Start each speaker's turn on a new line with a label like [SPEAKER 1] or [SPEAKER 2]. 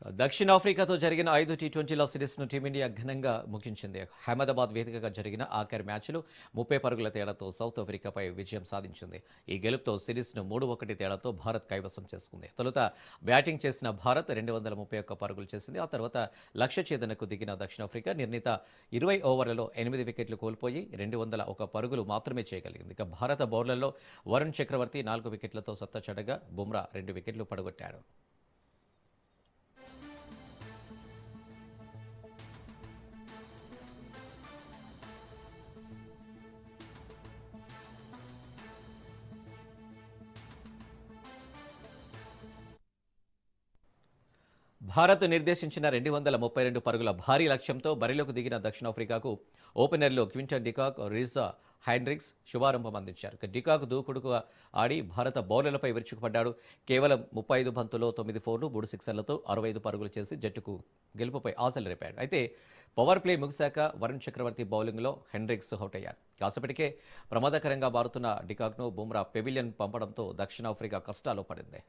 [SPEAKER 1] దక్షిణాఫ్రికాతో జరిగిన 5 టీ20ల సిరీస్ను టీమిండియా ఘనంగా ముగించింది. అహ్మదాబాద్ వేదికగా జరిగిన ఆఖరి మ్యాచ్లో 30 పరుగుల తేడాతో సౌత్ ఆఫ్రికాపై విజయం సాధించింది. ఈ గెలుపుతో సిరీస్ను 3-1 తేడాతో భారత్ కైవసం చేసుకుంది. తొలుత బ్యాటింగ్ చేసిన భారత్ 231 పరుగులు చేసింది. ఆ తర్వాత లక్ష్య ఛేదనకు దిగిన దక్షిణాఫ్రికా నిర్ణీత 20 ఓవర్లలో 8 వికెట్లు కోల్పోయి 201 పరుగులు మాత్రమే చేయగలిగింది. ఇక భారత బౌలర్లలో వరుణ్ చక్రవర్తి 4 వికెట్లతో సత్తా చాటగా బుమ్రా 2 వికెట్లు పడగొట్టాడు. భారత్ నిర్దేశించిన 232 పరుగుల భారీ లక్ష్యంతో బరిలోకి దిగిన దక్షిణాఫ్రికాకు ఓపెనర్లు క్వింటన్ డికాక్, రీజా హైండ్రిక్స్ శుభారంభం అందించారు. డికాక్ దూకుడుగా ఆడి భారత బౌలర్లపై విరుచుకుపడ్డాడు. కేవలం 35 బంతుల్లో 9 ఫోర్లు, 3 సిక్సర్లతో 65 పరుగులు చేసి జట్టుకు గెలుపుపై ఆశలు రేపాడు. అయితే పవర్ ప్లే ముగిశాక వరుణ్ చక్రవర్తి బౌలింగ్లో హెండ్రిక్స్ అవుట్ అయ్యాడు. కాసేపటికే ప్రమాదకరంగా మారుతున్న డికాక్ను బుమ్రా పెవిలియన్ పంపడంతో దక్షిణాఫ్రికా కష్టాల్లో పడింది.